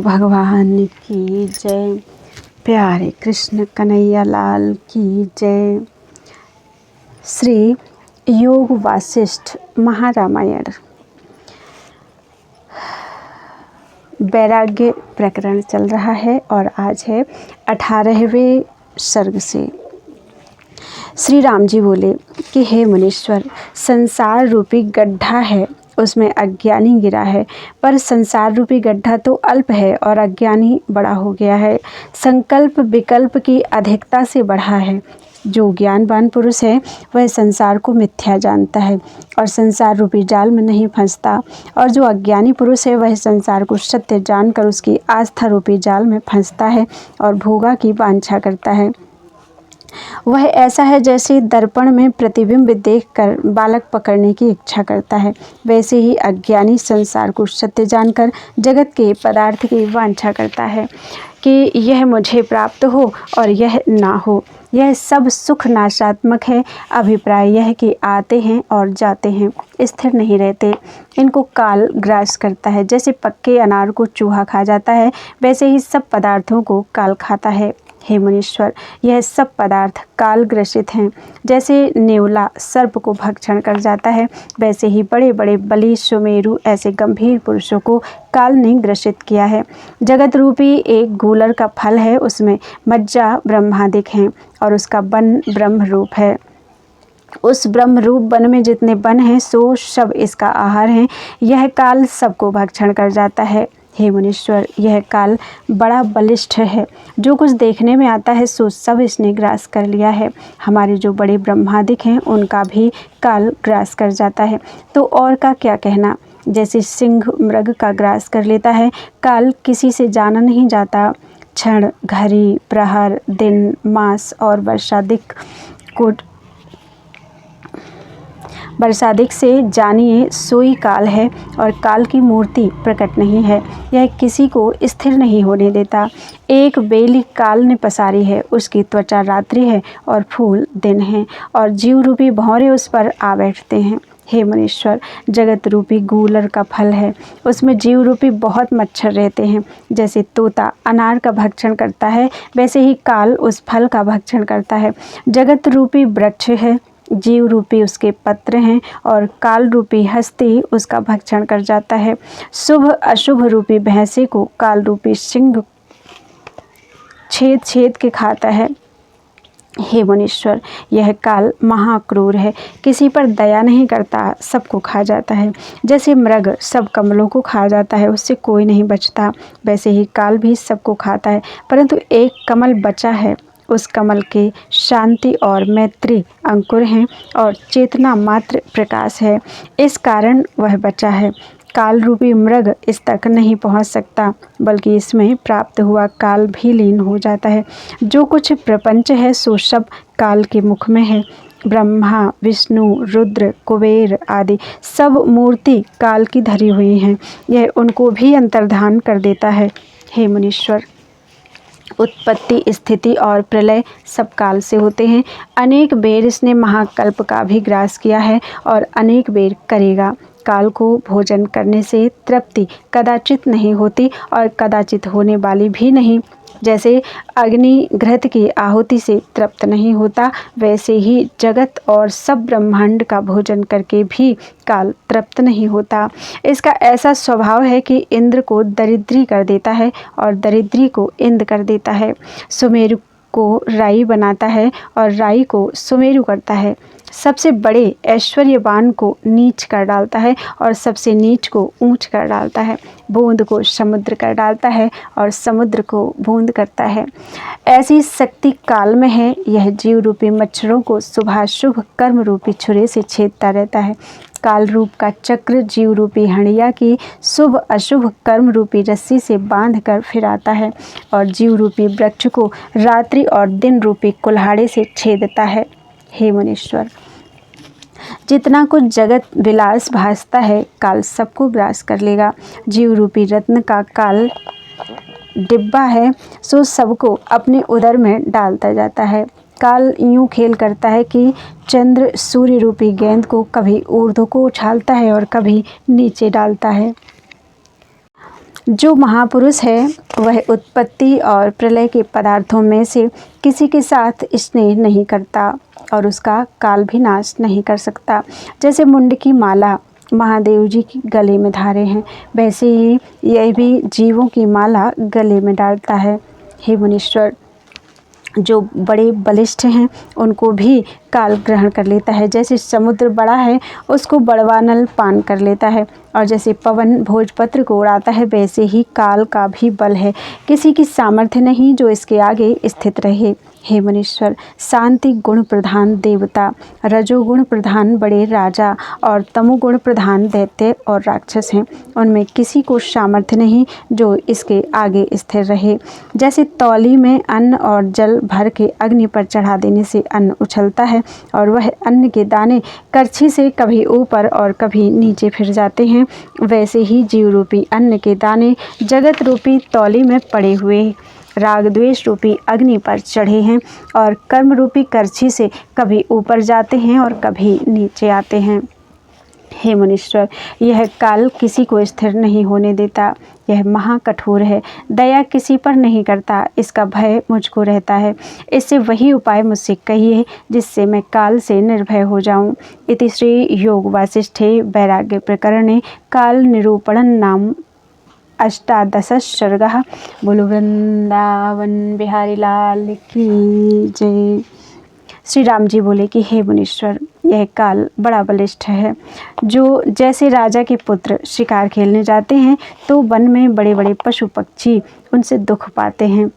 भगवान की जय। प्यारे कृष्ण कन्हैया लाल की जय। श्री योग वासिष्ठ महारामायण वैराग्य प्रकरण चल रहा है और आज है 18वें सर्ग से। श्री राम जी बोले कि हे मुनीश्वर, संसार रूपी गड्ढा है, उसमें अज्ञानी गिरा है, पर संसार रूपी गड्ढा तो अल्प है और अज्ञानी बड़ा हो गया है। संकल्प विकल्प की अधिकता से बढ़ा है। जो ज्ञानवान पुरुष है वह संसार को मिथ्या जानता है और संसार रूपी जाल में नहीं फंसता, और जो अज्ञानी पुरुष है वह संसार को सत्य जानकर उसकी आस्था रूपी जाल में फंसता है और भोगा की वांछा करता है। वह ऐसा है जैसे दर्पण में प्रतिबिंब देखकर बालक पकड़ने की इच्छा करता है, वैसे ही अज्ञानी संसार को सत्य जानकर जगत के पदार्थ की वांछा करता है कि यह मुझे प्राप्त हो और यह ना हो। यह सब सुख नाशात्मक है। अभिप्राय यह कि आते हैं और जाते हैं, स्थिर नहीं रहते। इनको काल ग्रास करता है। जैसे पक्के अनार को चूहा खा जाता है, वैसे ही सब पदार्थों को काल खाता है। हे मुनीश्वर, यह सब पदार्थ काल ग्रसित हैं। जैसे नेवला सर्प को भक्षण कर जाता है, वैसे ही बड़े बड़े बलि सुमेरु ऐसे गंभीर पुरुषों को काल ने ग्रसित किया है। जगत रूपी एक गूलर का फल है, उसमें मज्जा ब्रह्मादिक हैं और उसका वन ब्रह्म रूप है। उस ब्रह्म रूप वन में जितने वन हैं सो सब इसका आहार हैं। यह काल सबको भक्षण कर जाता है। हे मुनीश्वर, यह काल बड़ा बलिष्ठ है। जो कुछ देखने में आता है सो सब इसने ग्रास कर लिया है। हमारे जो बड़े ब्रह्मादिक हैं उनका भी काल ग्रास कर जाता है। तो और का क्या कहना। जैसे सिंह मृग का ग्रास कर लेता है, काल किसी से जाना नहीं जाता। क्षण, घड़ी, प्रहर, दिन, मास और वर्षादिक से जानिए सोई काल है, और काल की मूर्ति प्रकट नहीं है। यह किसी को स्थिर नहीं होने देता। एक बेली काल ने पसारी है, उसकी त्वचा रात्रि है और फूल दिन है, और जीव रूपी भौरे उस पर आ बैठते हैं। हे मुनीश्वर, जगत रूपी गूलर का फल है, उसमें जीव रूपी बहुत मच्छर रहते हैं। जैसे तोता अनार का भक्षण करता है, वैसे ही काल उस फल का भक्षण करता है। जगत रूपी वृक्ष है, जीव रूपी उसके पत्र हैं, और काल रूपी हस्ती उसका भक्षण कर जाता है। शुभ अशुभ रूपी भैंसे को काल रूपी सिंह छेद छेद के खाता है। हे मुनीश्वर, यह काल महाक्रूर है, किसी पर दया नहीं करता, सबको खा जाता है। जैसे मृग सब कमलों को खा जाता है, उससे कोई नहीं बचता, वैसे ही काल भी सबको खाता है। परंतु एक कमल बचा है, उस कमल के शांति और मैत्री अंकुर हैं और चेतना मात्र प्रकाश है, इस कारण वह बचा है। काल रूपी मृग इस तक नहीं पहुंच सकता, बल्कि इसमें प्राप्त हुआ काल भी लीन हो जाता है। जो कुछ प्रपंच है सो सब काल के मुख में है। ब्रह्मा, विष्णु, रुद्र, कुबेर आदि सब मूर्ति काल की धरी हुई हैं। यह उनको भी अंतर्धान कर देता है। हे मुनीश्वर, उत्पत्ति, स्थिति और प्रलय सब काल से होते हैं। अनेक बेर इसने महाकल्प का भी ग्रास किया है और अनेक बेर करेगा। काल को भोजन करने से तृप्ति कदाचित नहीं होती और कदाचित होने वाली भी नहीं। जैसे अग्नि घृत की आहुति से तृप्त नहीं होता, वैसे ही जगत और सब ब्रह्मांड का भोजन करके भी काल तृप्त नहीं होता। इसका ऐसा स्वभाव है कि इंद्र को दरिद्री कर देता है और दरिद्री को इंद्र कर देता है। सुमेरु को राई बनाता है और राई को सुमेरु करता है। सबसे बड़े ऐश्वर्यवान को नीच कर डालता है और सबसे नीच को ऊंच कर डालता है। बूंद को समुद्र कर डालता है और समुद्र को बूंद करता है। ऐसी शक्ति काल में है। यह जीव रूपी मच्छरों को शुभाशुभ कर्म रूपी छुरे से छेदता रहता है। काल रूप का चक्र जीव रूपी हणिया की शुभ अशुभ कर्म रूपी रस्सी से बांध कर फिराता है और जीव रूपी वृक्ष को रात्रि और दिन रूपी कुल्हाड़े से छेदता है। हे मुनीश्वर, जितना कुछ जगत विलास भासता है काल सबको ग्रास कर लेगा। जीव रूपी रत्न का काल डिब्बा है, सो सबको अपने उदर में डालता जाता है। काल यूं खेल करता है कि चंद्र सूर्य रूपी गेंद को कभी ऊर्ध्व को उछालता है और कभी नीचे डालता है। जो महापुरुष है वह उत्पत्ति और प्रलय के पदार्थों में से किसी के साथ स्नेह नहीं करता और उसका काल भी नाश नहीं कर सकता। जैसे मुंड की माला महादेव जी के गले में धारे हैं, वैसे ही यह भी जीवों की माला गले में डालता है। हे मुनीश्वर, जो बड़े बलिष्ठ हैं उनको भी काल ग्रहण कर लेता है। जैसे समुद्र बड़ा है उसको बड़वा नल पान कर लेता है, और जैसे पवन भोजपत्र को उड़ाता है वैसे ही काल का भी बल है। किसी की सामर्थ्य नहीं जो इसके आगे स्थित रहे। हे मुनीश्वर, शांति गुण प्रधान देवता, रजोगुण प्रधान बड़े राजा और तमोगुण प्रधान दैत्य और राक्षस हैं। उनमें किसी को सामर्थ्य नहीं जो इसके आगे स्थिर रहे। जैसे तौली में अन्न और जल भर के अग्नि पर चढ़ा देने से अन्न उछलता है और वह अन्न के दाने करछी से कभी ऊपर और कभी नीचे फिर जाते हैं, वैसे ही जीव रूपी अन्न के दाने जगत रूपी तौली में पड़े हुए राग द्वेष रूपी अग्नि पर चढ़े हैं और कर्म रूपी करछी से कभी ऊपर जाते हैं और कभी नीचे आते हैं। हे मुनीश्वर, यह काल किसी को स्थिर नहीं होने देता। यह महाकठोर है, दया किसी पर नहीं करता, इसका भय मुझको रहता है। इससे वही उपाय मुझसे कहिए जिससे मैं काल से निर्भय हो जाऊं। इति श्री योग वासिष्ठे वैराग्य प्रकरणे काल निरूपणं नाम 18 सर्गः। बोलो वृंदावन बिहारी लाल की जय। श्री राम जी बोले कि हे मुनीश्वर, यह काल बड़ा बलिष्ठ है। जो जैसे राजा के पुत्र शिकार खेलने जाते हैं तो वन में बड़े बड़े पशु पक्षी उनसे दुख पाते हैं,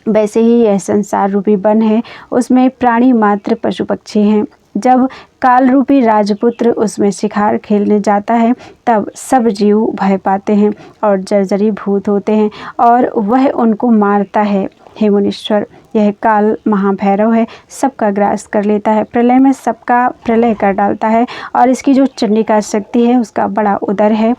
वैसे ही यह संसार रूपी वन है, उसमें प्राणी मात्र पशु पक्षी हैं। जब काल रूपी राजपुत्र उसमें शिकार खेलने जाता है तब सब जीव भय पाते हैं और जर्जरी भूत होते हैं और वह उनको मारता है। हे मुनीश्वर, यह काल महाभैरव है, सबका ग्रास कर लेता है, प्रलय में सबका प्रलय कर डालता है और इसकी जो चंडिका शक्ति है उसका बड़ा उदर है।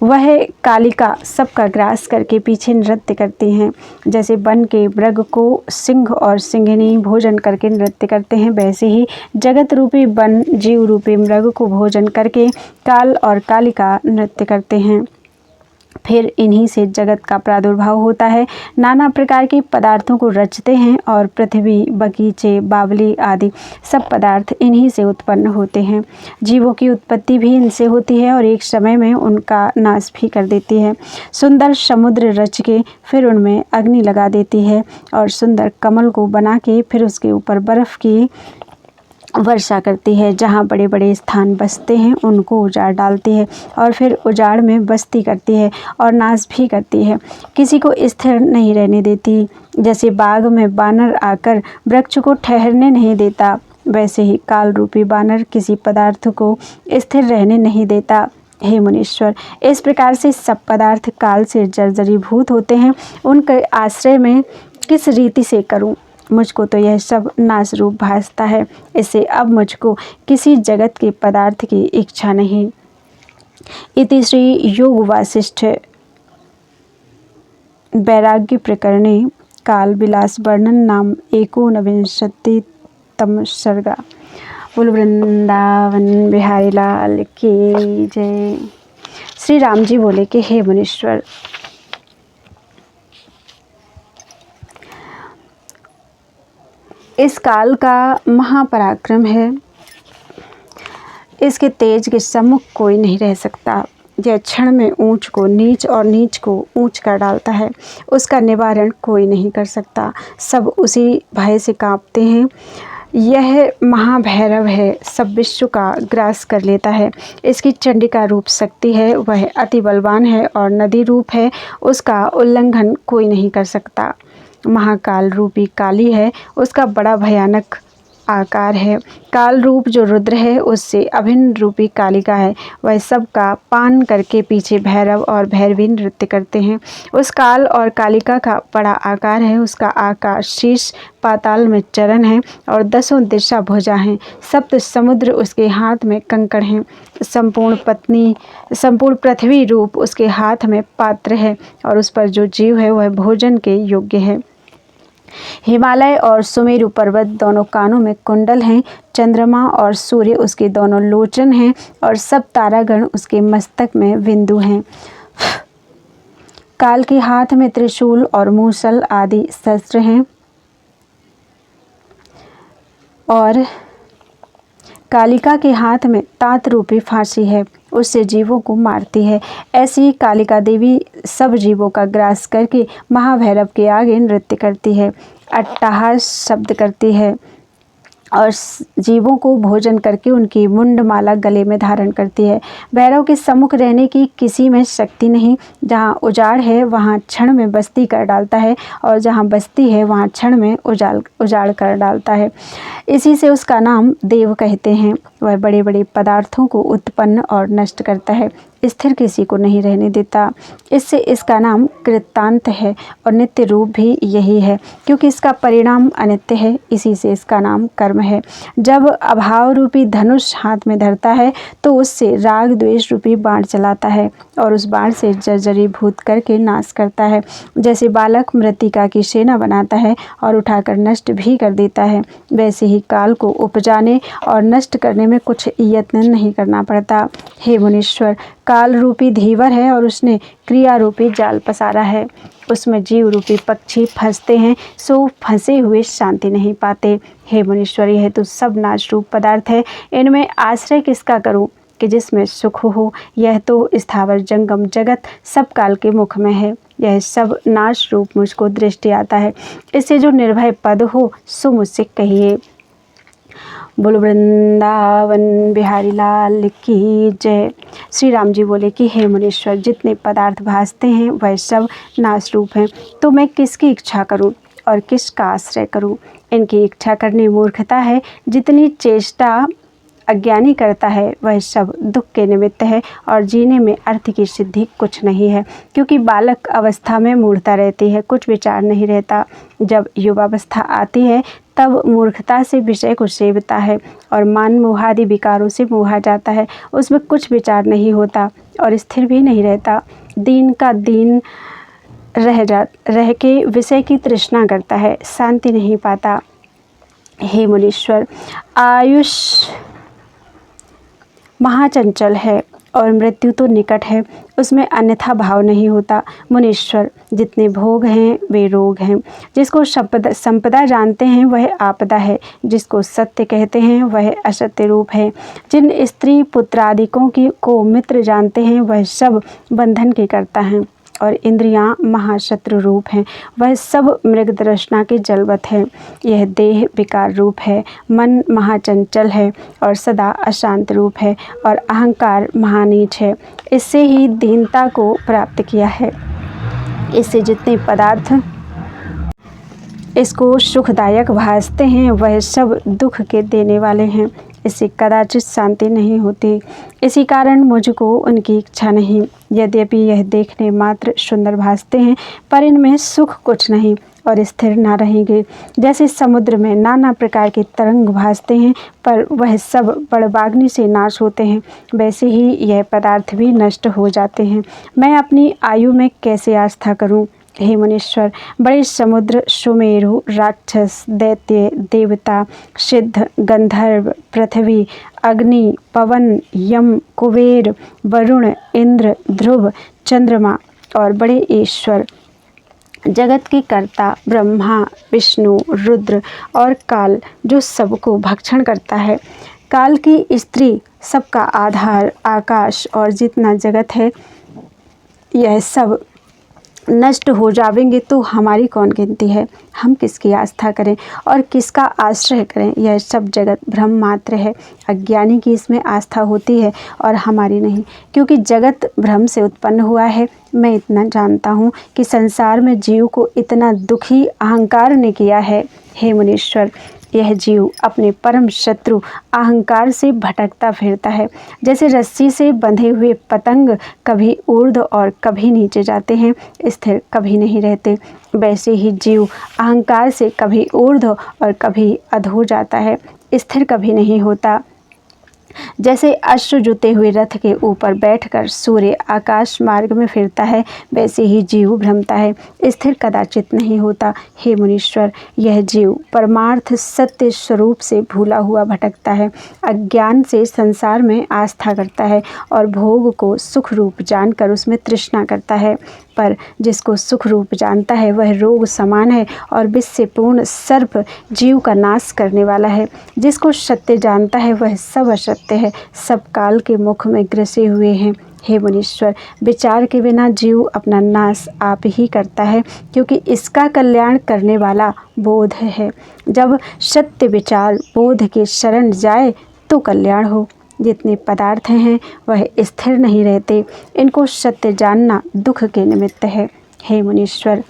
वह कालिका सबका ग्रास करके पीछे नृत्य करती हैं। जैसे वन के मृग को सिंह और सिंहिनी भोजन करके नृत्य करते हैं, वैसे ही जगत रूपी वन जीव रूपी मृग को भोजन करके काल और कालिका नृत्य करते हैं। फिर इन्हीं से जगत का प्रादुर्भाव होता है। नाना प्रकार के पदार्थों को रचते हैं और पृथ्वी, बगीचे, बावली आदि सब पदार्थ इन्हीं से उत्पन्न होते हैं। जीवों की उत्पत्ति भी इनसे होती है और एक समय में उनका नाश भी कर देती है। सुंदर समुद्र रच के फिर उनमें अग्नि लगा देती है और सुंदर कमल को बना के फिर उसके ऊपर बर्फ़ की वर्षा करती है। जहाँ बड़े बड़े स्थान बसते हैं उनको उजाड़ डालती है और फिर उजाड़ में बस्ती करती है और नाश भी करती है, किसी को स्थिर नहीं रहने देती। जैसे बाग में बानर आकर वृक्ष को ठहरने नहीं देता, वैसे ही काल रूपी बानर किसी पदार्थ को स्थिर रहने नहीं देता। हे मुनीश्वर, इस प्रकार से सब पदार्थ काल से जर्जरीभूत होते हैं, उनके आश्रय में किस रीति से करूं? मुझको तो यह सब नाश रूप भासता है, इससे अब मुझको किसी जगत के पदार्थ की इच्छा नहीं। इति श्री योग वासिष्ठ वैराग्य प्रकरणे काल विलास वर्णन नाम 19तम सर्गा। बोल वृंदावन बिहारी लाल की जय। श्री राम जी बोले कि हे मुनीश्वर, इस काल का महापराक्रम है, इसके तेज के सम्मुख कोई नहीं रह सकता। यह क्षण में ऊंच को नीच और नीच को ऊंच कर डालता है, उसका निवारण कोई नहीं कर सकता। सब उसी भय से कांपते हैं। यह महाभैरव है, सब विश्व का ग्रास कर लेता है। इसकी चंडिका रूप शक्ति है, वह अति बलवान है और नदी रूप है, उसका उल्लंघन कोई नहीं कर सकता। महाकाल रूपी काली है, उसका बड़ा भयानक आकार है। काल रूप जो रुद्र है उससे अभिन्न रूपी कालिका है, वह सबका पान करके पीछे भैरव और भैरवी नृत्य करते हैं। उस काल और कालिका का बड़ा आकार है, उसका आकाश शीर्ष पाताल में चरण है और 10 दिशा भुजा हैं। सप्त समुद्र उसके हाथ में कंकड़ हैं। संपूर्ण पृथ्वी रूप उसके हाथ में पात्र है और उस पर जो जीव है वह भोजन के योग्य है। हिमालय और सुमेरु पर्वत दोनों कानों में कुंडल हैं। चंद्रमा और सूर्य उसके दोनों लोचन हैं और सब तारागण उसके मस्तक में बिंदु हैं। काल के हाथ में त्रिशूल और मूसल आदि शस्त्र हैं और कालिका के हाथ में तात रूपी फांसी है, उससे जीवों को मारती है। ऐसी कालिका देवी सब जीवों का ग्रास करके महाभैरव के आगे नृत्य करती है, अट्टहास शब्द करती है और जीवों को भोजन करके उनकी मुंडमाला गले में धारण करती है। भैरव के सम्मुख रहने की किसी में शक्ति नहीं। जहाँ उजाड़ है वहाँ क्षण में बस्ती कर डालता है और जहाँ बस्ती है वहाँ क्षण में उजाड़ कर डालता है। इसी से उसका नाम देव कहते हैं। वह बड़े बड़े पदार्थों को उत्पन्न और नष्ट करता है, स्थिर किसी को नहीं रहने देता। इससे इसका नाम कृतांत है और नित्य रूप भी यही है, क्योंकि इसका परिणाम अनित्य है। इसी से इसका नाम कर्म है। जब अभाव रूपी धनुष हाथ में धरता है तो उससे राग द्वेष रूपी बाण चलाता है और उस बाण से जर्जरीभूत करके नाश करता है। जैसे बालक मृत्तिका की सेना बनाता है और उठाकर नष्ट भी कर देता है, वैसे ही काल को उपजाने और नष्ट करने में कुछ यत्न नहीं करना पड़ता। हे मुनीश्वर, काल रूपी धीवर है और उसने क्रिया रूपी जाल पसारा है। उसमें जीव रूपी पक्षी फंसते हैं, सो फंसे हुए शांति नहीं पाते। हे मुनीश्वर, यह तो सब नाश रूप पदार्थ है, इनमें आश्रय किसका करूं कि जिसमें सुख हो। यह तो स्थावर जंगम जगत सब काल के मुख में है, यह सब नाश रूप मुझको दृष्टि आता है। इससे जो निर्भय पद हो सो मुझसे कहिए। बोलो वृंदावन बिहारी लाल की जय। श्री राम जी बोले कि हे मुनीश्वर, जितने पदार्थ भासते हैं वह सब नाश रूप हैं, तो मैं किसकी इच्छा करूं और किसका आश्रय करूं। इनकी इच्छा करनी मूर्खता है। जितनी चेष्टा अज्ञानी करता है वह सब दुख के निमित्त है और जीने में अर्थ की सिद्धि कुछ नहीं है, क्योंकि बालक अवस्था में मूर्खता रहती है, कुछ विचार नहीं रहता। जब युवावस्था आती है तब मूर्खता से विषय को सेवता है और मान मोहादि विकारों से मोहा जाता है, उसमें कुछ विचार नहीं होता और स्थिर भी नहीं रहता। दीन का दीन रह के विषय की तृष्णा करता है, शांति नहीं पाता। हे मुनीश्वर, आयुष महाचंचल है और मृत्यु तो निकट है, उसमें अन्यथा भाव नहीं होता। मुनीश्वर, जितने भोग हैं वे रोग हैं, जिसको संपदा जानते हैं वह आपदा है, जिसको सत्य कहते हैं वह असत्य रूप है। जिन स्त्री पुत्रादिकों को मित्र जानते हैं वह सब बंधन के कर्ता हैं और इंद्रियां महाशत्रु रूप हैं, वह सब मृगतृष्णा के जलवत है। यह देह विकार रूप है, मन महाचंचल है और सदा अशांत रूप है और अहंकार महानीच है। इससे ही दीनता को प्राप्त किया है। इससे जितने पदार्थ इसको सुखदायक भासते हैं वह सब दुख के देने वाले हैं, इससे कदाचित शांति नहीं होती। इसी कारण मुझको उनकी इच्छा नहीं। यद्यपि यह देखने मात्र सुंदर भासते हैं पर इनमें सुख कुछ नहीं और स्थिर ना रहेंगे। जैसे समुद्र में नाना प्रकार के तरंग भासते हैं पर वह सब बड़बाग्नि से नाश होते हैं, वैसे ही यह पदार्थ भी नष्ट हो जाते हैं। मैं अपनी आयु में कैसे आस्था करूं। हे मुनीश्वर, बड़े समुद्र, सुमेरु, राक्षस, दैत्य, देवता, सिद्ध, गंधर्व, पृथ्वी, अग्नि, पवन, यम, कुबेर, वरुण, इंद्र, ध्रुव, चंद्रमा और बड़े ईश्वर, जगत के कर्ता ब्रह्मा, विष्णु, रुद्र और काल, जो सबको भक्षण करता है। काल की स्त्री, सबका आधार, आकाश और जितना जगत है, यह सब नष्ट हो जाएंगे तो हमारी कौन गिनती है। हम किसकी आस्था करें और किसका आश्रय करें। यह सब जगत भ्रम मात्र है। अज्ञानी की इसमें आस्था होती है और हमारी नहीं, क्योंकि जगत भ्रम से उत्पन्न हुआ है। मैं इतना जानता हूँ कि संसार में जीव को इतना दुखी अहंकार ने किया है। हे मुनीश्वर, यह जीव अपने परम शत्रु अहंकार से भटकता फिरता है। जैसे रस्सी से बंधे हुए पतंग कभी ऊर्ध्व और कभी नीचे जाते हैं, स्थिर कभी नहीं रहते, वैसे ही जीव अहंकार से कभी ऊर्ध्व और कभी अधो जाता है, स्थिर कभी नहीं होता। जैसे अश्व जुते हुए रथ के ऊपर बैठकर सूर्य आकाश मार्ग में फिरता है, वैसे ही जीव भ्रमता है, स्थिर कदाचित नहीं होता। हे मुनीश्वर, यह जीव परमार्थ सत्य स्वरूप से भूला हुआ भटकता है, अज्ञान से संसार में आस्था करता है और भोग को सुख रूप जानकर उसमें तृष्णा करता है। पर जिसको सुख रूप जानता है वह रोग समान है और विष से पूर्ण सर्प जीव का नाश करने वाला है। जिसको सत्य जानता है वह सब असत्य है, सब काल के मुख में ग्रसे हुए हैं। हे मुनीश्वर, विचार के बिना जीव अपना नाश आप ही करता है, क्योंकि इसका कल्याण करने वाला बोध है। जब सत्य विचार बोध के शरण जाए तो कल्याण हो। जितने पदार्थ हैं वह स्थिर नहीं रहते, इनको सत्य जानना दुख के निमित्त है। हे मुनीश्वर,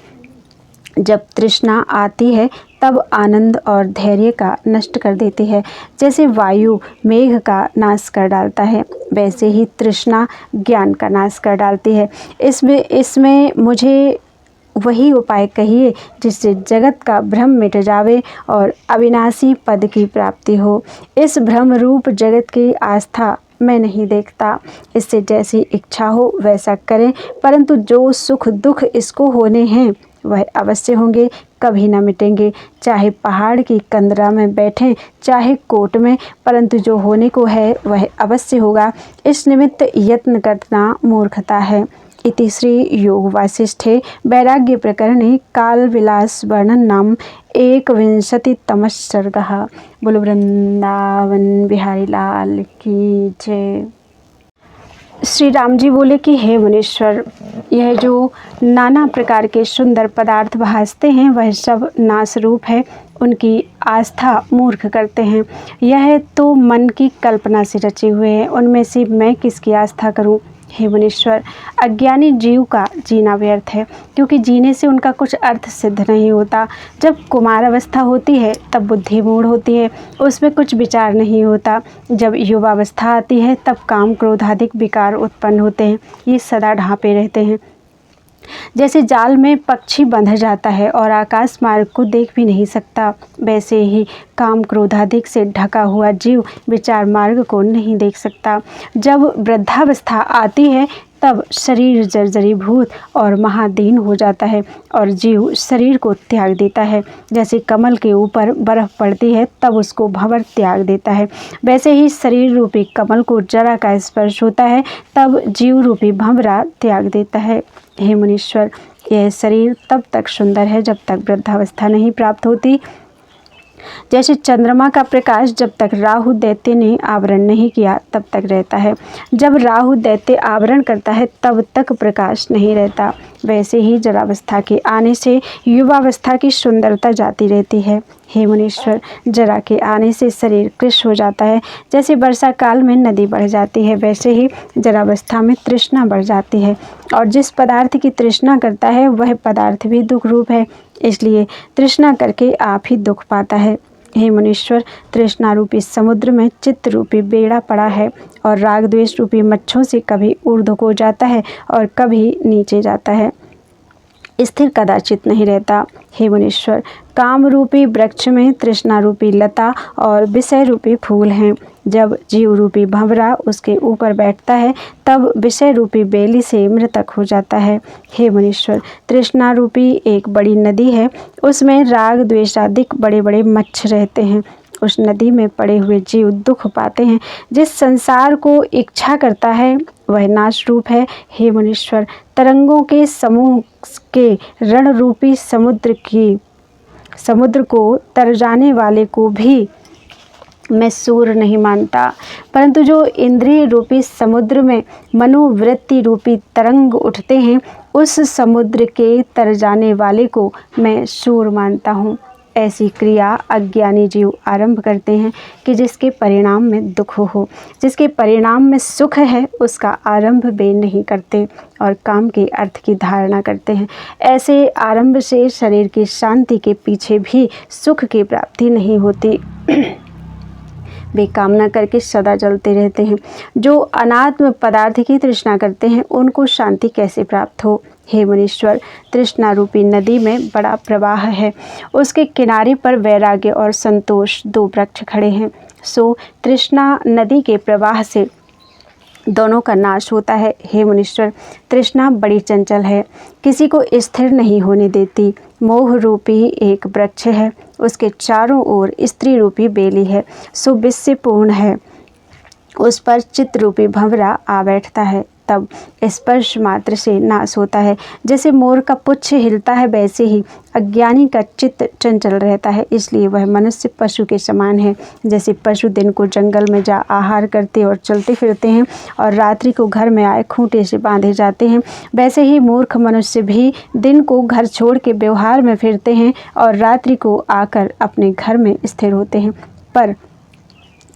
जब तृष्णा आती है तब आनंद और धैर्य का नष्ट कर देती है। जैसे वायु मेघ का नाश कर डालता है, वैसे ही तृष्णा ज्ञान का नाश कर डालती है। इसमें मुझे वही उपाय कहिए जिससे जगत का भ्रम मिट जावे और अविनाशी पद की प्राप्ति हो। इस भ्रम रूप जगत की आस्था मैं नहीं देखता, इससे जैसी इच्छा हो वैसा करें, परंतु जो सुख दुख इसको होने हैं वह अवश्य होंगे, कभी न मिटेंगे। चाहे पहाड़ की कंदरा में बैठें, चाहे कोट में, परंतु जो होने को है वह अवश्य होगा। इस निमित्त यत्न करना मूर्खता है। इति श्री योग वासिष्ठे वैराग्य प्रकरणे काल विलास वर्णन नाम 1विंशतितमः सर्गः। बोलो वृंदावन बिहारी लाल की जय। श्री राम जी बोले कि हे मुनीश्वर, यह जो नाना प्रकार के सुंदर पदार्थ भासते हैं वह सब नाश रूप है, उनकी आस्था मूर्ख करते हैं। यह तो मन की कल्पना से रचे हुए हैं, उनमें से मैं किसकी आस्था करूं? हे मुनीश्वर, अज्ञानी जीव का जीना व्यर्थ है, क्योंकि जीने से उनका कुछ अर्थ सिद्ध नहीं होता। जब कुमार अवस्था होती है तब बुद्धि मूढ़ होती है, उसमें कुछ विचार नहीं होता। जब युवावस्था आती है तब काम क्रोधाधिक विकार उत्पन्न होते हैं, ये सदा ढांपे रहते हैं। जैसे जाल में पक्षी बंध जाता है और आकाश मार्ग को देख भी नहीं सकता, वैसे ही काम क्रोधाधिक से ढका हुआ जीव विचार मार्ग को नहीं देख सकता। जब वृद्धावस्था आती है तब शरीर जर्जरीभूत और महादीन हो जाता है और जीव शरीर को त्याग देता है। जैसे कमल के ऊपर बर्फ पड़ती है तब उसको भंवर त्याग देता है, वैसे ही शरीर रूपी कमल को जरा का स्पर्श होता है तब जीव रूपी भंवरा त्याग देता है। हे मुनीश्वर, यह शरीर तब तक सुंदर है जब तक वृद्धावस्था नहीं प्राप्त होती। जैसे चंद्रमा का प्रकाश जब तक राहु दैत्य ने आवरण नहीं किया तब तक रहता है, जब राहु दैत्य आवरण करता है तब तक प्रकाश नहीं रहता, वैसे ही जरावस्था के आने से युवावस्था की सुंदरता जाती रहती है। हे मुनीश्वर, जरा के आने से शरीर कृश हो जाता है। जैसे वर्षा काल में नदी बढ़ जाती है, वैसे ही जरावस्था में तृष्णा बढ़ जाती है, और जिस पदार्थ की तृष्णा करता है वह पदार्थ भी दुख रूप है, इसलिए तृष्णा करके आप ही दुख पाता है। हे मुनीश्वर, तृष्णा रूपी समुद्र में चित्त रूपी बेड़ा पड़ा है और राग द्वेष रूपी मच्छों से कभी ऊर्ध्व को जाता है और कभी नीचे जाता है, स्थिर कदाचित नहीं रहता। हे मुनीश्वर, काम रूपी वृक्ष में तृष्णा रूपी लता और विषय रूपी फूल हैं। जब जीव रूपी भंवरा उसके ऊपर बैठता है तब विषय रूपी बेली से मृतक हो जाता है। हे मुनीश्वर, तृष्णा रूपी एक बड़ी नदी है, उसमें राग द्वेषादिक बड़े बड़े मच्छ रहते हैं। उस नदी में पड़े हुए जीव दुख पाते हैं। जिस संसार को इच्छा करता है वह नाश रूप है। हे मुनीश्वर, तरंगों के समूह के रण रूपी समुद्र को तर जाने वाले को भी मैं सूर नहीं मानता, परंतु जो इंद्रिय रूपी समुद्र में मनोवृत्ति रूपी तरंग उठते हैं उस समुद्र के तर जाने वाले को मैं सूर मानता हूँ। ऐसी क्रिया अज्ञानी जीव आरंभ करते हैं कि जिसके परिणाम में दुख हो। जिसके परिणाम में सुख है उसका आरंभ वे नहीं करते और काम के अर्थ की धारणा करते हैं। ऐसे आरंभ से शरीर की शांति के पीछे भी सुख की प्राप्ति नहीं होती। वे कामना करके सदा जलते रहते हैं। जो अनात्म पदार्थ की तृष्णा करते हैं उनको शांति कैसे प्राप्त हो? हे मुनीश्वर, तृष्णा रूपी नदी में बड़ा प्रवाह है, उसके किनारे पर वैराग्य और संतोष दो वृक्ष खड़े हैं। सो तृष्णा नदी के प्रवाह से दोनों का नाश होता है। हे मुनीश्वर, तृष्णा बड़ी चंचल है, किसी को स्थिर नहीं होने देती। मोह रूपी एक वृक्ष है, उसके चारों ओर स्त्री रूपी बेली है, सो विष से पूर्ण है, उस पर चित्त रूपी भंवरा आ बैठता है। तब स्पर्श मात्र से नाश होता है। जैसे मोर का पुच्छ हिलता है वैसे ही अज्ञानी का चित्त चंचल रहता है, इसलिए वह मनुष्य पशु के समान है। जैसे पशु दिन को जंगल में जा आहार करते और चलते फिरते हैं और रात्रि को घर में आए खूंटे से बांधे जाते हैं, वैसे ही मूर्ख मनुष्य भी दिन को घर छोड़ के व्यवहार में फिरते हैं और रात्रि को आकर अपने घर में स्थिर होते हैं, पर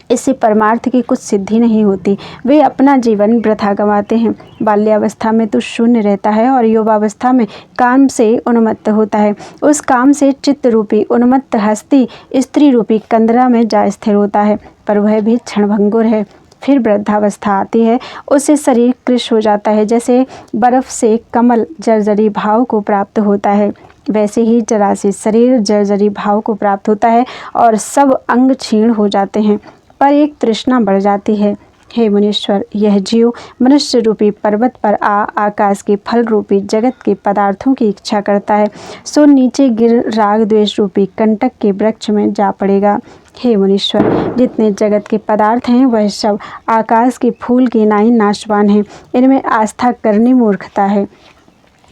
इससे परमार्थ की कुछ सिद्धि नहीं होती। वे अपना जीवन वृथा गंवाते हैं। बाल्यावस्था में तो शून्य रहता है और युवावस्था में काम से उन्मत्त होता है। उस काम से चित्त रूपी उन्मत्त हस्ती स्त्री रूपी कंदरा में जा स्थिर होता है, पर वह भी क्षणभंगुर है। फिर वृद्धावस्था आती है, उससे शरीर कृश हो जाता है। जैसे बर्फ से कमल जर्जरी भाव को प्राप्त होता है, वैसे ही जरा से शरीर जर्जरी भाव को प्राप्त होता है और सब अंग क्षीण हो जाते हैं, पर एक तृष्णा बढ़ जाती है। हे मुनीश्वर, यह जीव मनुष्य रूपी पर्वत पर आकाश के फल रूपी जगत के पदार्थों की इच्छा करता है, सो नीचे गिर राग द्वेष रूपी कंटक के वृक्ष में जा पड़ेगा। हे मुनीश्वर, जितने जगत के पदार्थ हैं वह सब आकाश के फूल की नाई नाशवान हैं। इनमें आस्था करनी मूर्खता है।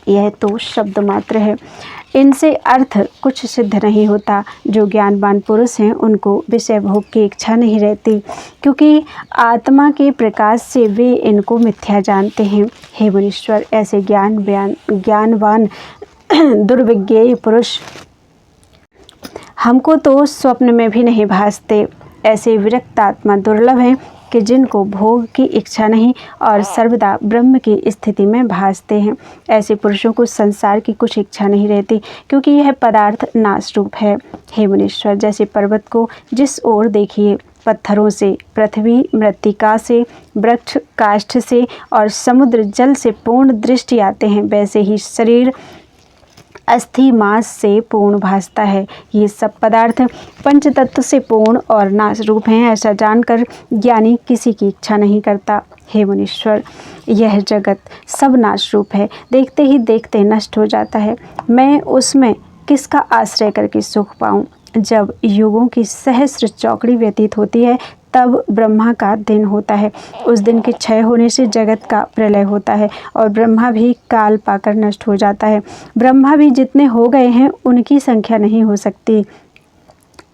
यह तो शब्द मात्र है, इनसे अर्थ कुछ सिद्ध नहीं होता। जो ज्ञानवान पुरुष हैं उनको विषय भोग की इच्छा नहीं रहती, क्योंकि आत्मा के प्रकाश से वे इनको मिथ्या जानते हैं। हे मुनीश्वर, ऐसे ज्ञानवान दुर्विज्ञेय पुरुष हमको तो स्वप्न में भी नहीं भासते। ऐसे विरक्त आत्मा दुर्लभ हैं कि जिनको भोग की इच्छा नहीं और सर्वदा ब्रह्म की स्थिति में भासते हैं। ऐसे पुरुषों को संसार की कुछ इच्छा नहीं रहती, क्योंकि यह पदार्थ नाश रूप है। हे मुनीश्वर, जैसे पर्वत को जिस ओर देखिए पत्थरों से, पृथ्वी मृत्तिका से, वृक्ष काष्ठ से और समुद्र जल से पूर्ण दृष्टि आते हैं, वैसे ही शरीर अस्थि मांस से पूर्ण भासता है। ये सब पदार्थ पंचतत्व से पूर्ण और नाश रूप हैं, ऐसा जानकर ज्ञानी किसी की इच्छा नहीं करता। हे मुनीश्वर, यह जगत सब नाश रूप है, देखते ही देखते नष्ट हो जाता है। मैं उसमें किसका आश्रय करके सुख पाऊं? जब युगों की सहस्र चौकड़ी व्यतीत होती है तब ब्रह्मा का दिन होता है। उस दिन के क्षय होने से जगत का प्रलय होता है और ब्रह्मा भी काल पाकर नष्ट हो जाता है। ब्रह्मा भी जितने हो गए हैं उनकी संख्या नहीं हो सकती।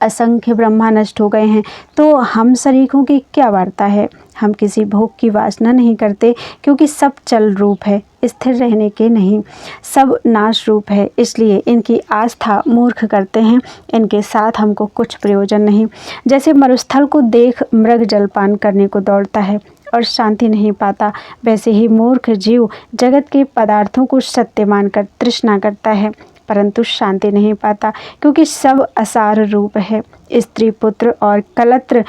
असंख्य ब्रह्मा नष्ट हो गए हैं, तो हम शरीकों की क्या वार्ता है? हम किसी भोग की वासना नहीं करते, क्योंकि सब चल रूप है, स्थिर रहने के नहीं। सब नाश रूप है, इसलिए इनकी आस्था मूर्ख करते हैं। इनके साथ हमको कुछ प्रयोजन नहीं। जैसे मरुस्थल को देख मृग जलपान करने को दौड़ता है और शांति नहीं पाता, वैसे ही मूर्ख जीव जगत के पदार्थों को सत्य मानकर तृष्णा करता है, परंतु शांति नहीं पाता, क्योंकि सब असार रूप है। स्त्री पुत्र और कलत्र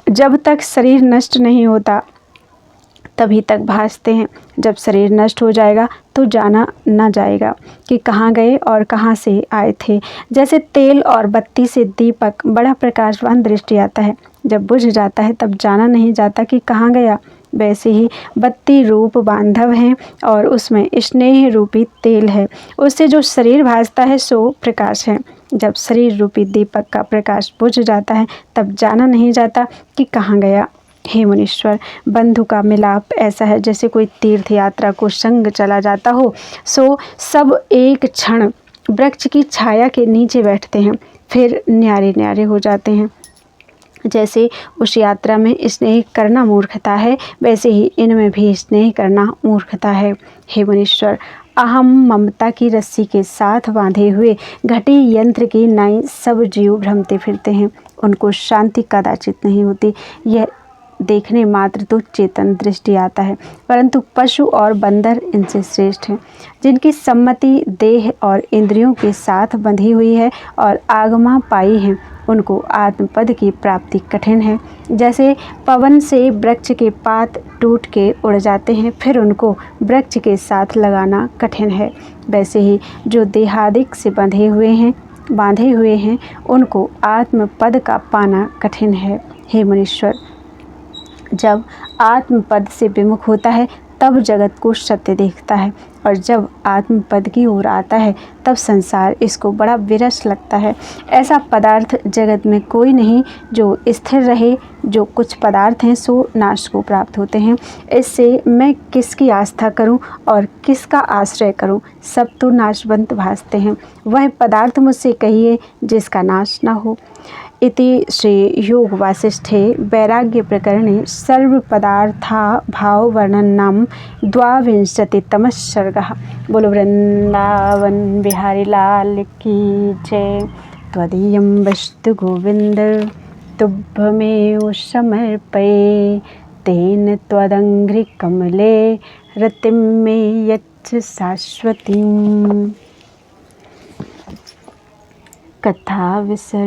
जब तक शरीर नष्ट नहीं होता तभी तक भासते हैं। जब शरीर नष्ट हो जाएगा तो जाना न जाएगा कि कहाँ गए और कहाँ से आए थे। जैसे तेल और बत्ती से दीपक बड़ा प्रकाशवान दृष्टि आता है, जब बुझ जाता है तब जाना नहीं जाता कि कहाँ गया। वैसे ही बत्ती रूप बांधव हैं और उसमें स्नेह रूपी तेल है, उससे जो शरीर भासता है सो प्रकाश है। जब शरीर रूपी दीपक का प्रकाश बुझ जाता है तब जाना नहीं जाता कि कहाँ गया। हे मुनीश्वर, बंधु का मिलाप ऐसा है जैसे कोई तीर्थ यात्रा को संग चला जाता हो, सो सब एक क्षण वृक्ष की छाया के नीचे बैठते हैं, फिर न्यारे न्यारे हो जाते हैं। जैसे उस यात्रा में स्नेह करना मूर्खता है, वैसे ही इनमें भी स्नेह करना मूर्खता है। हे मुनीश्वर, अहम ममता की रस्सी के साथ बांधे हुए घटी यंत्र की नाई सब जीव भ्रमते फिरते हैं, उनको शांति कदाचित नहीं होती। यह देखने मात्र तो चेतन दृष्टि आता है, परंतु पशु और बंदर इनसे श्रेष्ठ हैं। जिनकी सम्मति देह और इंद्रियों के साथ बंधी हुई है और आगमा पाई है, उनको आत्मपद की प्राप्ति कठिन है। जैसे पवन से वृक्ष के पात टूट के उड़ जाते हैं, फिर उनको वृक्ष के साथ लगाना कठिन है, वैसे ही जो देहादिक से बांधे हुए हैं उनको आत्मपद का पाना कठिन है। हे मुनीश्वर, जब आत्मपद से विमुख होता है तब जगत को सत्य देखता है, और जब आत्मपद की ओर आता है तब संसार इसको बड़ा विरस लगता है। ऐसा पदार्थ जगत में कोई नहीं जो स्थिर रहे। जो कुछ पदार्थ हैं सो नाश को प्राप्त होते हैं। इससे मैं किसकी आस्था करूं और किसका आश्रय करूं? सब तो नाशवंत भासते हैं। वह पदार्थ मुझसे कहिए जिसका नाश न हो। इति श्री योग वासिष्ठे वैराग्य प्रकरणे सर्व पदार्था भाव वर्णन नाम 22तमः सर्गः। बोलो वृंदावन बिहारी लाल की जय। त्वदीयं वस्तु गोविंद तुभ्यमेव समर्पये। तेन त्वदङ्घ्रिकमले रतिं मे यच्छ शाश्वतीम्। कथा विसर्ग।